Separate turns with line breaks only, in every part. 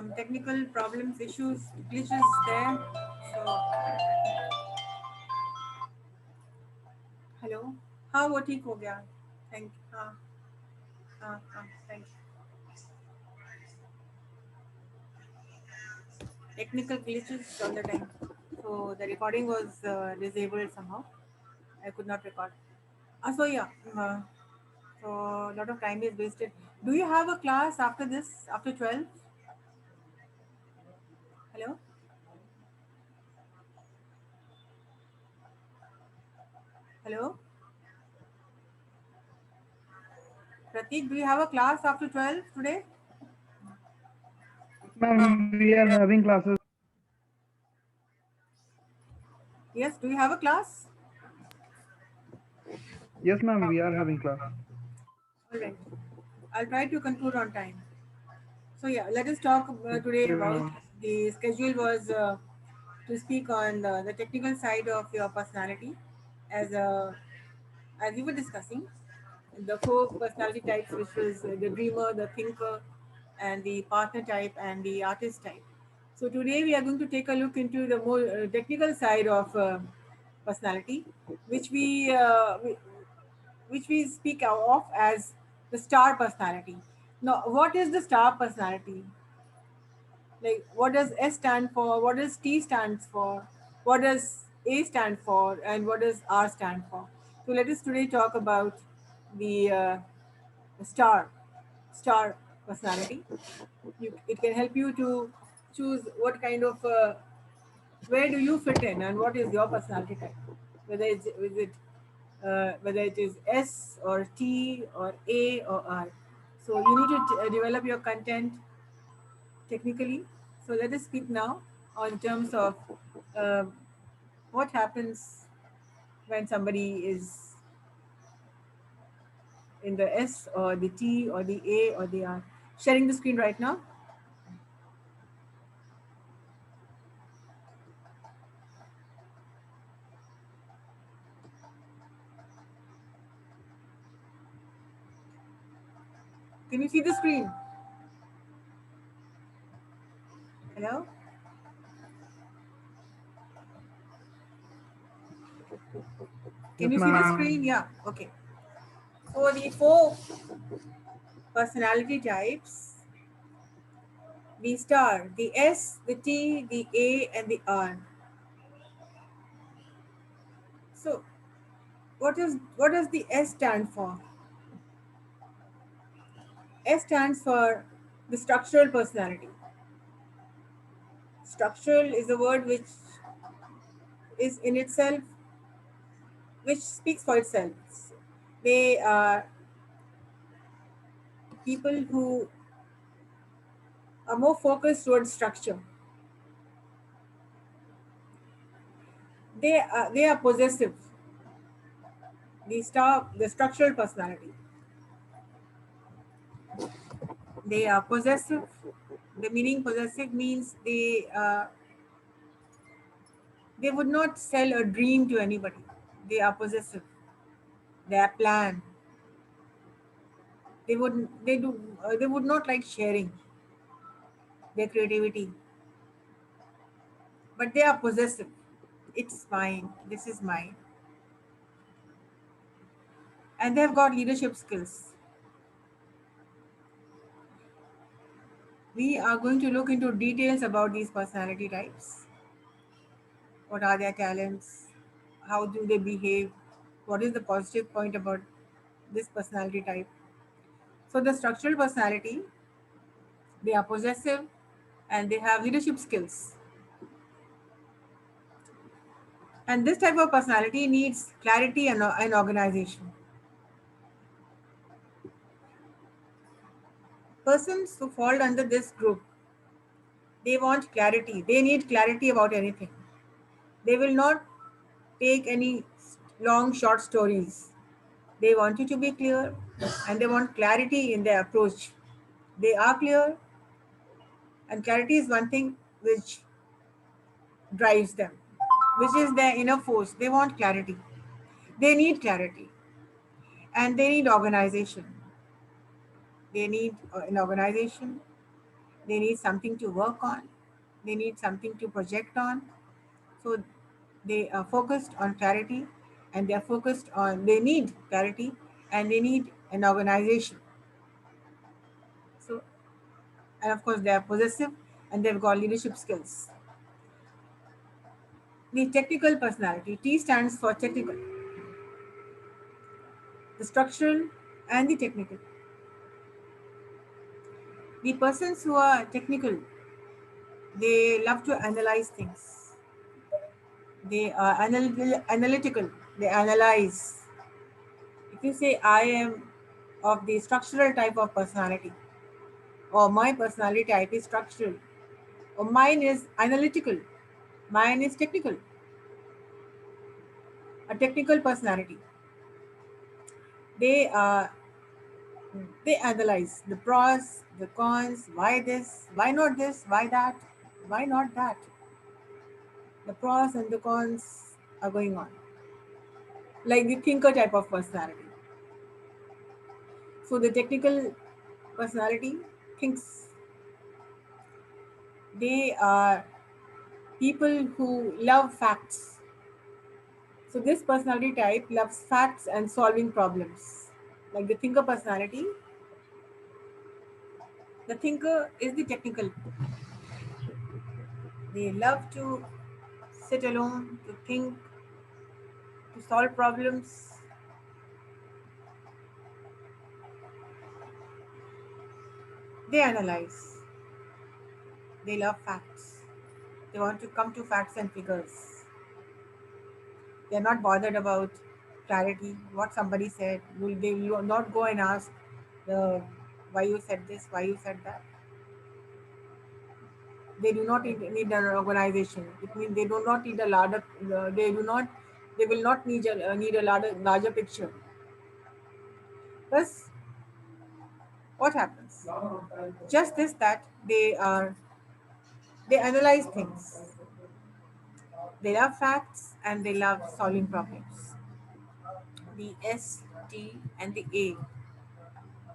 some technical problems, issues, glitches there. So, hello. हाँ वो ठीक हो गया. Thank you. हाँ thank you. Technical glitches all the time. So the recording was disabled somehow. I could not record. So yeah. So a lot of time is wasted. Do you have a class after this? After 12? Hello. Hello. Pratik, do you have a class after 12 today?
Ma'am, we are having classes.
Yes. Do you have a class?
Yes, ma'am, we are having class.
All right. I'll try to conclude on time. So yeah, let us talk today
Okay,
about
ma'am.
the schedule was to speak on the technical side of your personality, as as we were discussing the four personality types, which was the dreamer, the thinker, and the partner type, and the artist type. So today we are going to take a look into the more technical side of personality, which which we speak of as the star personality. Now, what is the star personality? Like, what does S stand for? What does T stands for? What does A stand for? And what does R stand for? So let us today talk about the star star personality. It can help you to choose what kind of where do you fit in and what is your personality type, whether it's is it whether it is S or T or A or R. So you need to develop your content technically. So let us speak now on terms of uh, what happens when somebody is in the S or the T or the A or the R. Sharing the screen right now. Can you see the screen? Hello? Can
Yes,
you see the
ma'am.
screen? Yeah. Okay. So the four personality types: the star, the S, the T, the A, and the R. So what does the S stand for? S stands for the structural personality. Structural is a word which is in itself, which speaks for itself. They are people who are more focused towards structure. They are possessive. The structural personality. They are possessive. The meaning possessive means they would not sell a dream to anybody. They are possessive. They are planned. They would not like sharing their creativity, but they are possessive. It's mine. This is mine, and they have got leadership skills. We are going to look into details about these personality types. What are their talents? How do they behave? What is the positive point about this personality type? So the structural personality, they are possessive and they have leadership skills. And this type of personality needs clarity and organization. Persons who fall under this group, they want clarity. They need clarity about anything. They will not take any long, short stories. They want you to be clear and they want clarity in their approach. They are clear, and clarity is one thing which drives them, which is their inner force. They want clarity. They need clarity and they need organization. They need an organization. They need something to work on. They need something to project on. So they are focused on clarity, and they are focused on, they need clarity, and they need an organization. So, and of course, they are possessive, and they've got leadership skills. The technical personality, T stands for technical, the structural and the technical. The persons who are technical, they love to analyze things. They are analytical. They analyze. If you say I am of the structural type of personality, or my personality type is structural, or mine is analytical, mine is technical, a technical personality. They they analyze the pros, the cons, why this, why that, why not that. The pros and the cons are going on. Like the thinker type of personality. So the technical personality thinks. They are people who love facts. So this personality type loves facts and solving problems. Like the thinker personality, the thinker is the technical. They love to sit alone, to think, to solve problems. They analyze. They love facts. They want to come to facts and figures. They're not bothered about clarity, what somebody said. They will not go and ask the why you said this, why you said that. They do not need an organization. It means they do not need a larger. They do not. They will not need a larger picture. Thus, what happens? Just this that they analyze things. They love facts and they love solving problems. The S, T, and the A.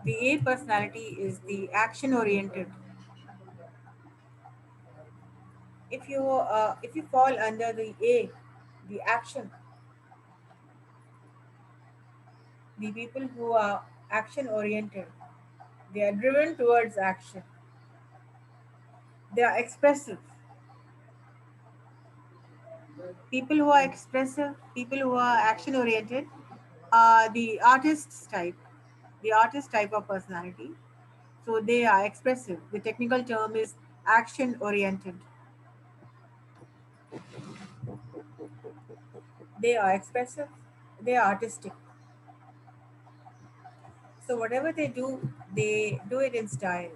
The A personality is the action oriented. If you fall under the A, the action, the people who are action oriented, they are driven towards action. They are expressive. People who are expressive, people who are action oriented, are the the artist type of personality. So they are expressive. The technical term is action oriented. They are expressive. They are artistic. So whatever they do it in style.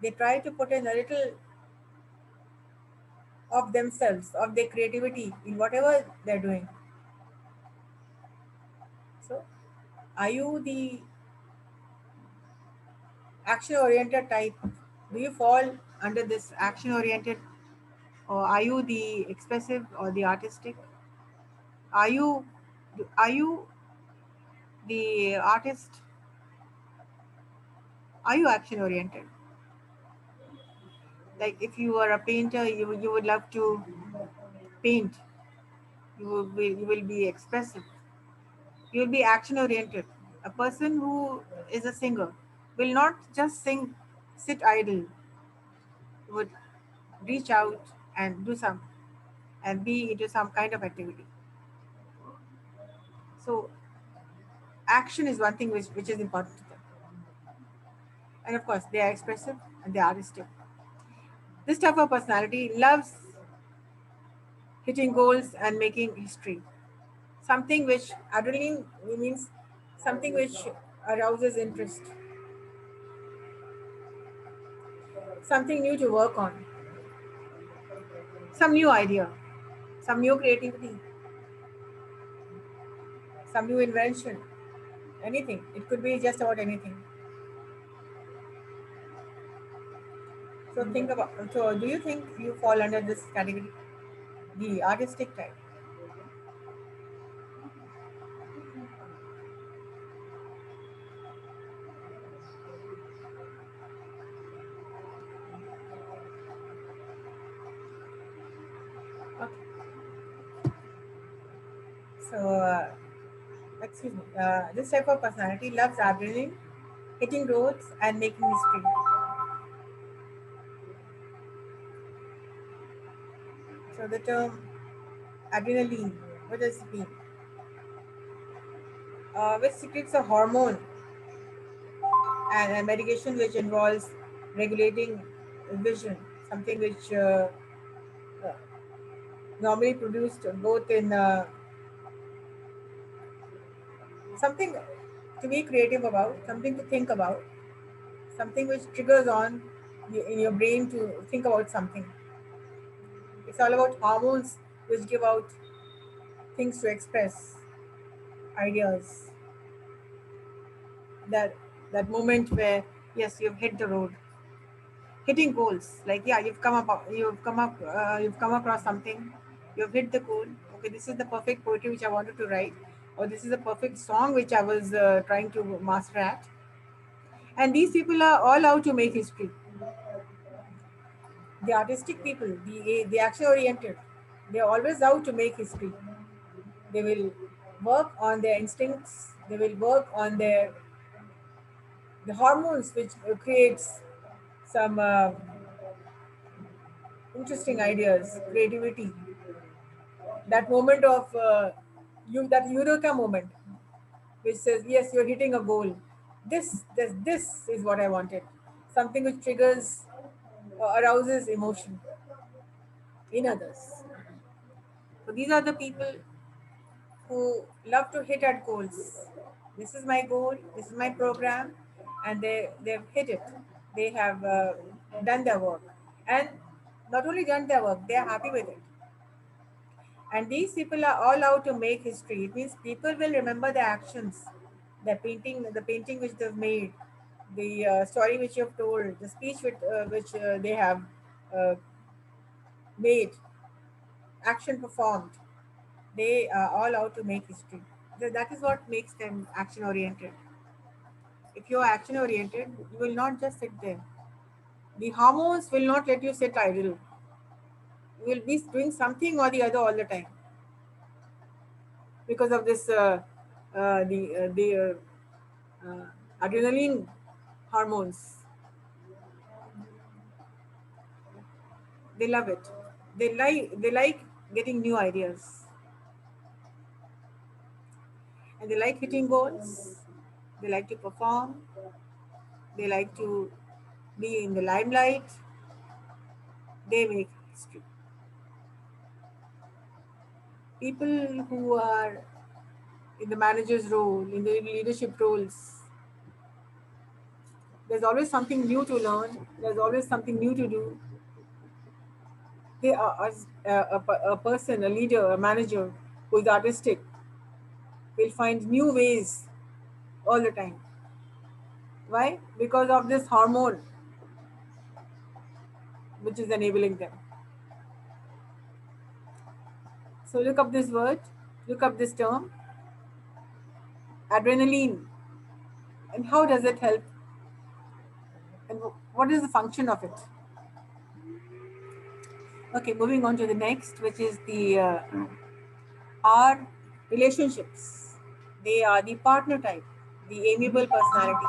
They try to put in a little of themselves, of their creativity in whatever they're doing. So, are you the action oriented type? Do you fall under this action oriented, or are you the expressive or the artistic? Are you are you the artist? Are you action oriented? Like if you are a painter, you would love to paint. You will be expressive. You will be action oriented. A person who is a singer will not just sing, sit idle, would reach out and do some and be into some kind of activity. So action is one thing which is important to them. And of course, they are expressive and they are artistic. This type of personality loves hitting goals and making history. Something which adrenaline means something which arouses interest, something new to work on, some new idea, some new creativity, some new invention, anything. It could be just about anything. So think about. So do you think you fall under this category, the artistic type? So, excuse me, this type of personality loves adrenaline, hitting roads, and making history. So, the term adrenaline, what does it mean? Which secretes a hormone and a medication which involves regulating vision, something which uh, normally produced both in something to be creative about, something to think about, something which triggers on in your brain to think about something. It's all about hormones which give out things to express ideas. That that moment where yes, you've hit the road, hitting goals. Like yeah, you've come across something, you've hit the goal. Okay, this is the perfect poetry which I wanted to write, or this is the perfect song which I was trying to master at. And these people are all out to make history. The artistic people, the action oriented, they're always out to make history. They will work on their instincts. They will work on their the hormones which creates some interesting ideas, creativity. That moment of that eureka moment, which says yes, you're hitting a goal. This is what I wanted. Something which triggers, arouses emotion in others. So these are the people who love to hit at goals. This is my goal. This is my program, and they've hit it. They have done their work, and not only done their work, they are happy with it. And these people are all out to make history. It means people will remember the actions, the painting which they've made, the story which you've told, the speech which they have uh, made, action performed. They are all out to make history. That is what makes them action oriented. If you're action oriented, you will not just sit there. The hormones will not let you sit idle. You will be doing something or the other all the time because of this the adrenaline hormones. They love it. They like getting new ideas, and they like hitting goals. They like to perform. They like to be in the limelight. They make history. People who are in the manager's role, in the leadership roles, there's always something new to learn. There's always something new to do. They are a person, a leader, a manager who is artistic will find new ways all the time. Why? Because of this hormone which is enabling them. So look up this word, look up this term, adrenaline, and how does it help, and what is the function of it? Okay, moving on to the next, which is the R relationships. They are the partner type, the amiable personality.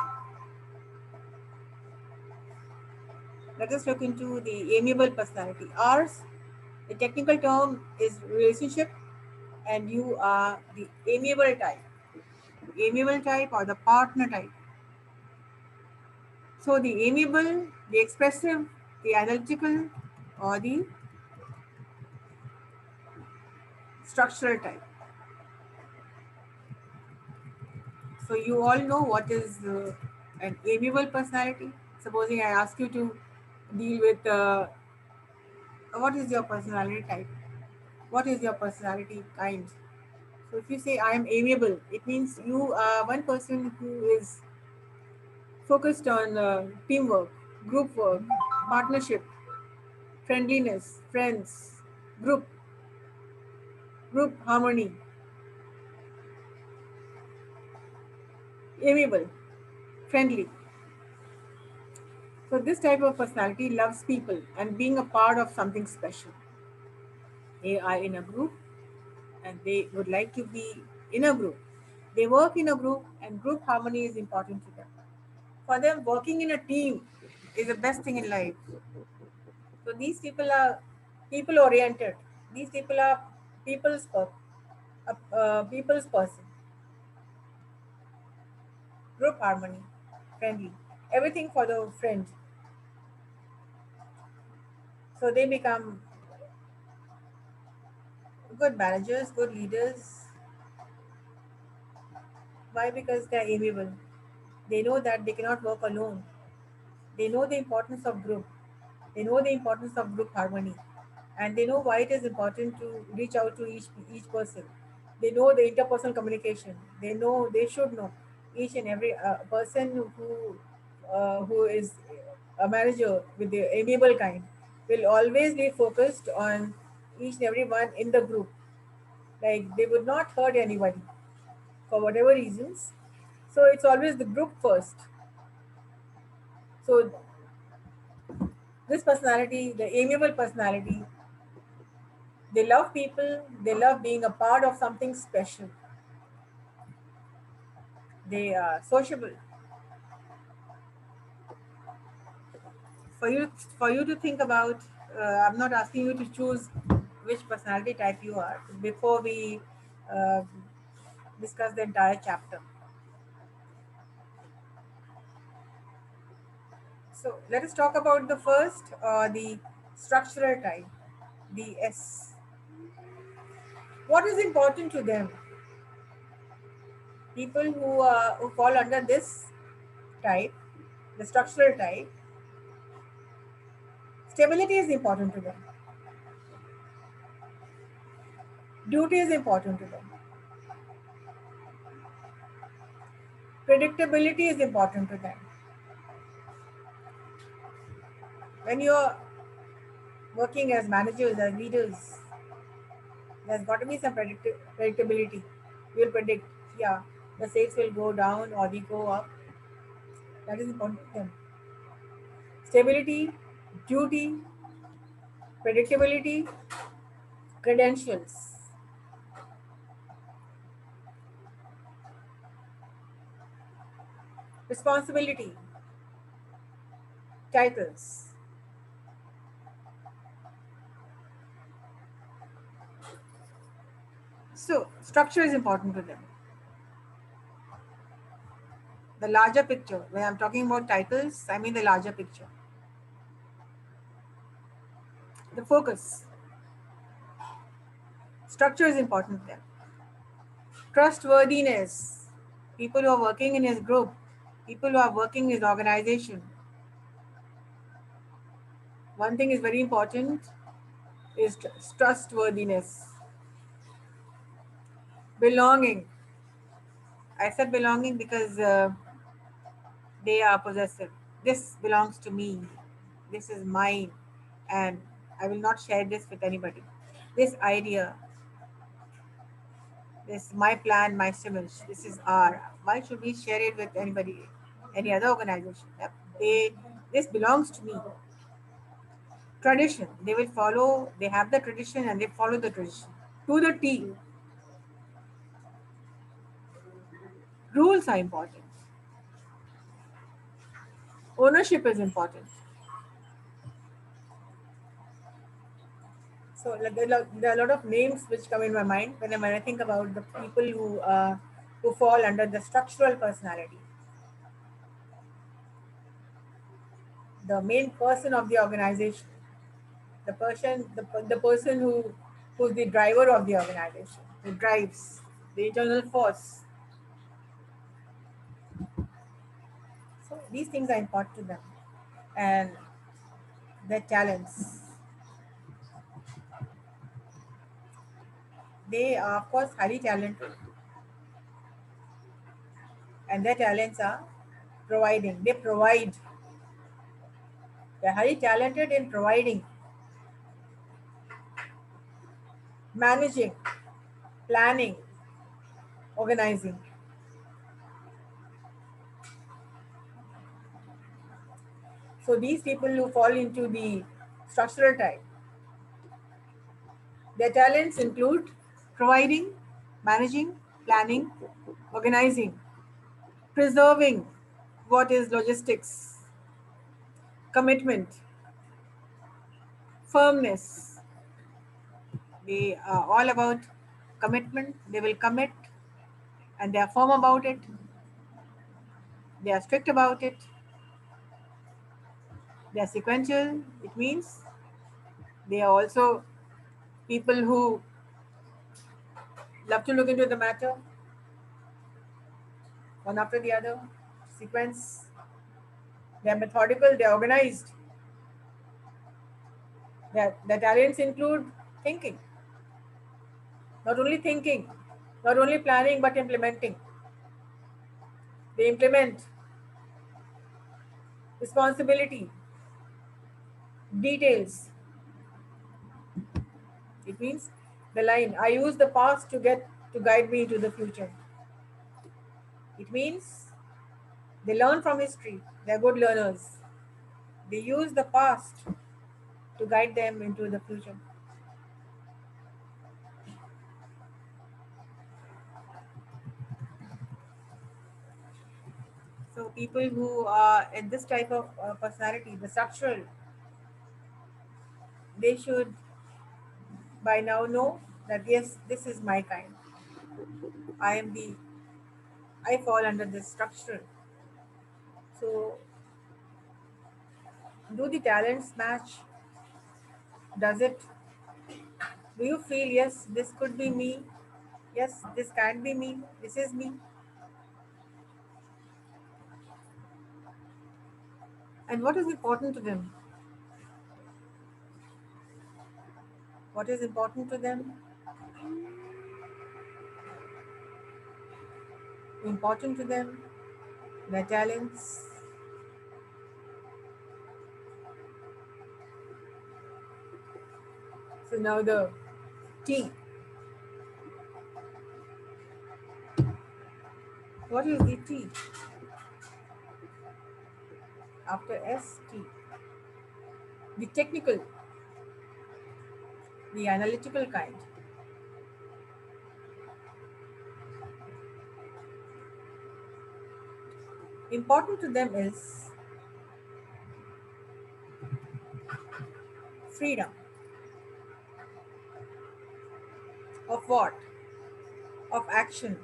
Let us look into the amiable personality. R's, the technical term is relationship, and you are the amiable type. Amiable type or the partner type. So the amiable, the expressive, the analytical, or the structural type. So you all know what is an amiable personality. Supposing I ask you to deal with what is your personality type? What is your personality kind? So if you say I am amiable, it means you are one person who is focused on teamwork, group work, partnership, friendliness, friends, group, group harmony, amiable, friendly. So this type of personality loves people and being a part of something special. They are in a group, and they would like to be in a group. They work in a group, and group harmony is important to them. For them, working in a team is the best thing in life. So these people are people oriented. These people are people's people's person. Group harmony, friendly, everything for the friend. So they become good managers, good leaders. Why? Because they are amiable. They know that they cannot work alone. They know the importance of group. They know the importance of group harmony, and they know why it is important to reach out to each person. They know the interpersonal communication. They know they should know each and every person who is a manager with the amiable kind will always be focused on each and every one in the group. Like they would not hurt anybody for whatever reasons. So it's always the group first. So this personality, the amiable personality, they love people, they love being a part of something special. They are sociable. For you, for you to think about, I'm not asking you to choose which personality type you are before we uh, discuss the entire chapter. So let us talk about the first, the structural type, the S. What is important to them? People who fall under this type, the structural type, stability is important to them. Duty is important to them. Predictability is important to them. When you're working as managers, as leaders, there's got to be some predictability. You'll predict, yeah, the sales will go down or we go up. That is important to them. Stability, duty, predictability, credentials, responsibility, titles. So, structure is important to them. The larger picture, when I'm talking about titles, I mean the larger picture. The focus, structure is important to them. Trustworthiness, people who are working in his group, people who are working in his organization. One thing is very important is trustworthiness. Belonging. I said belonging because they are possessive. This belongs to me. This is mine, and I will not share this with anybody. This idea, this my plan, my image. This is our. Why should we share it with anybody, any other organization? Yep. This belongs to me. Tradition. They will follow. They have the tradition, and they follow the tradition to the T. Rules are important. Ownership is important. So like, there are a lot of names which come in my mind when I think about the people who fall under the structural personality, the main person of the organization, the person who's the driver of the organization, who drives the internal force. So these things are important to them, and their talents. They are of course highly talented, and their talents are providing. They provide. They're highly talented in providing, managing, planning, organizing. So these people who fall into the structural type, their talents include providing, managing, planning, organizing, preserving what is logistics, commitment, firmness. They are all about commitment. They will commit and they are firm about it. They are strict about it. They are sequential. It means they are also people who love to look into the matter one after the other. Sequence. They are methodical. They are organized. Their talents include thinking, not only thinking, not only planning, but implementing. They implement responsibility, details. It means the line, I use the past to guide me into the future. It means they learn from history. They're good learners. They use the past to guide them into the future. So people who are in this type of personality, the structural, they should by now know that yes, this is my kind. I am the I fall under this structural. So do the talents match? Does it? Do you feel yes, this could be me? Yes, this can be me. This is me. And what is important to them? What is important to them? Important to them, their talents. So now the T. What is the T? After S, T. The technical, the analytical kind. Important to them is freedom. Of what? Of action.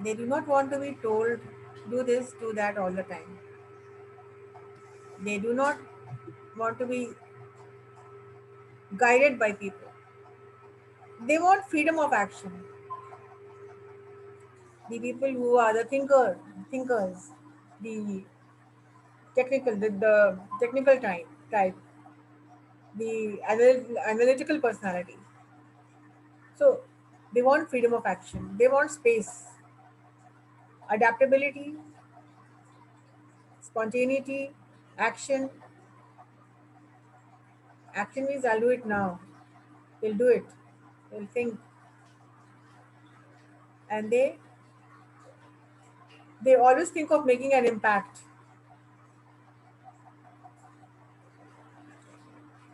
They do not want to be told, do this, do that all the time. They do not want to be guided by people. They want freedom of action. The people who are the thinkers, the the technical type, the analytical personality. So they want freedom of action. They want space, adaptability, spontaneity, action. Action means I'll do it now. They'll do it. They'll think, and they always think of making an impact.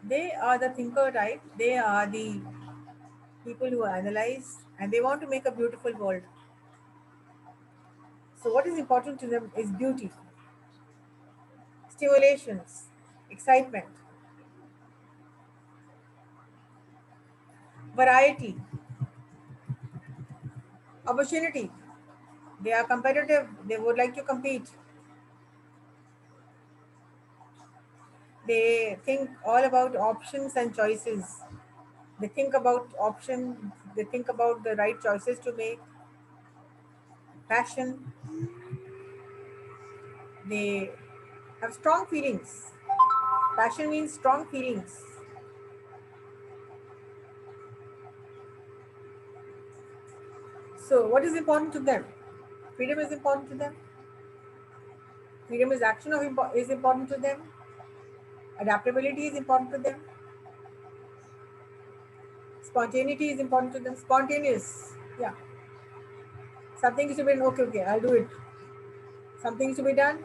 They are the thinker type. They are the people who analyze and they want to make a beautiful world. So what is important to them is beauty, stimulations, excitement, variety, opportunity. They are competitive. They would like to compete. They think all about options and choices. They think about options. They think about the right choices to make. Passion. They have strong feelings. Passion means strong feelings. So, what is important to them? Freedom is important to them. Freedom is is important to them. Adaptability is important to them. Spontaneity is important to them. Spontaneous. Yeah. Something is to be done. Okay, okay, I'll do it. Something is to be done.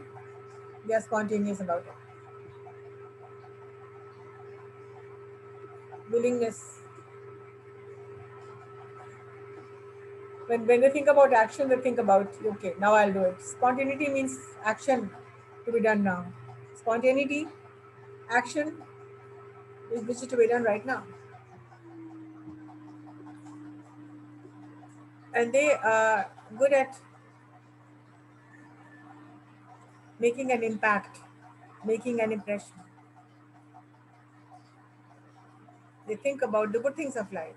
They are spontaneous about it. Willingness. When they think about action, they think about, okay, now I'll do it. Spontaneity means action to be done now. Spontaneity, action, which is to be done right now. And they are good at making an impact, making an impression. They think about the good things of life.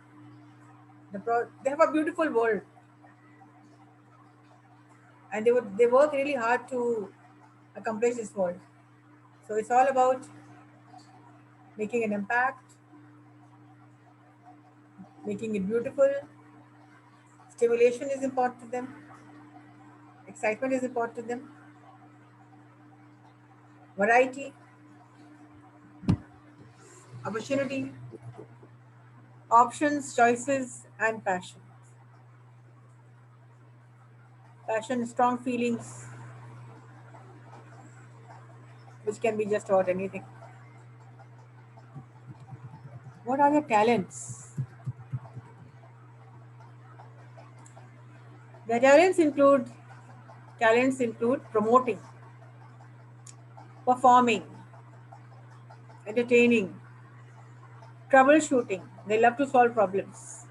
They have a beautiful world, and they work really hard to accomplish this world. So it's all about making an impact, making it beautiful. Stimulation is important to them. Excitement is important to them. Variety, opportunity, options, choices, and passion. Passion, strong feelings, which can be just about anything. What are their talents? Their talents include promoting, performing, entertaining, troubleshooting. They love to solve problems.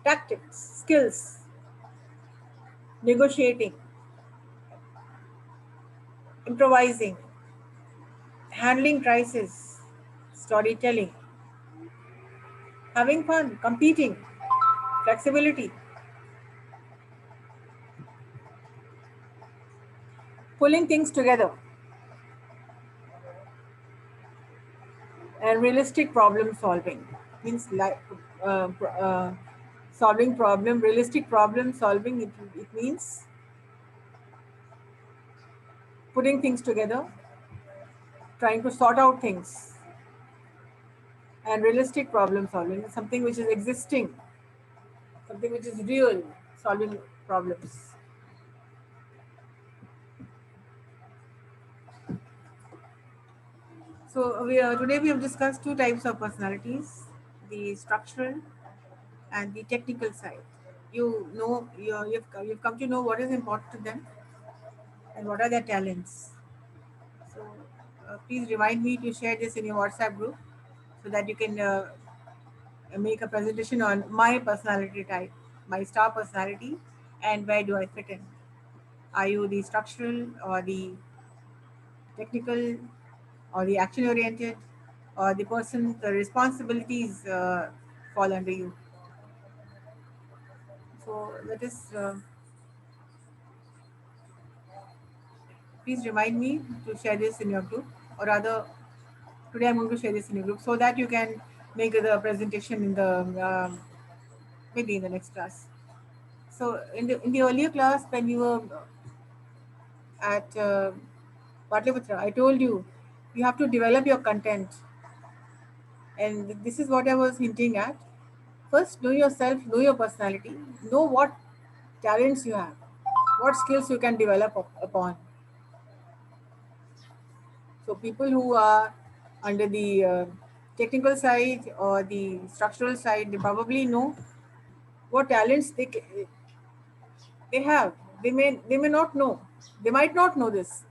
Tactics, skills, negotiating, improvising, handling crisis, storytelling, having fun, competing, flexibility, pulling things together, and realistic problem solving. Means like solving problem, realistic problem solving. It means putting things together, trying to sort out things, and realistic problem solving, something which is existing, something which is real, solving problems. So today we have discussed two types of personalities: the structural and the technical side. You've come to know what is important to them and what are their talents. So please remind me to share this in your WhatsApp group so that you can make a presentation on my personality type, my star personality, and where do I fit in. Are you the structural or the technical or the action oriented or the person, the responsibilities fall under you? So let us, please remind me to share this in your group, or rather, today I'm going to share this in your group so that you can make the presentation in the maybe in the next class. So in the earlier class when you were at Patliputra, I told you you have to develop your content, and this is what I was hinting at. First, know yourself, know your personality, know what talents you have, what skills you can develop upon. So people who are under the technical side or the structural side, they probably know what talents they have. They may not know. They might not know this,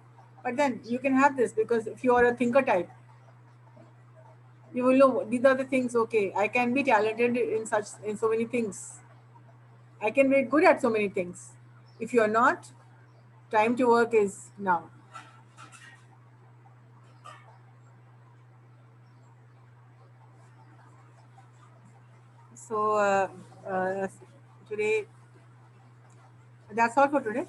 but then you can have this because if you are a thinker type, you will know these are the things. Okay, I can be talented in so many things. I can be good at so many things. If you are not, time to work is now. So today, that's all for today.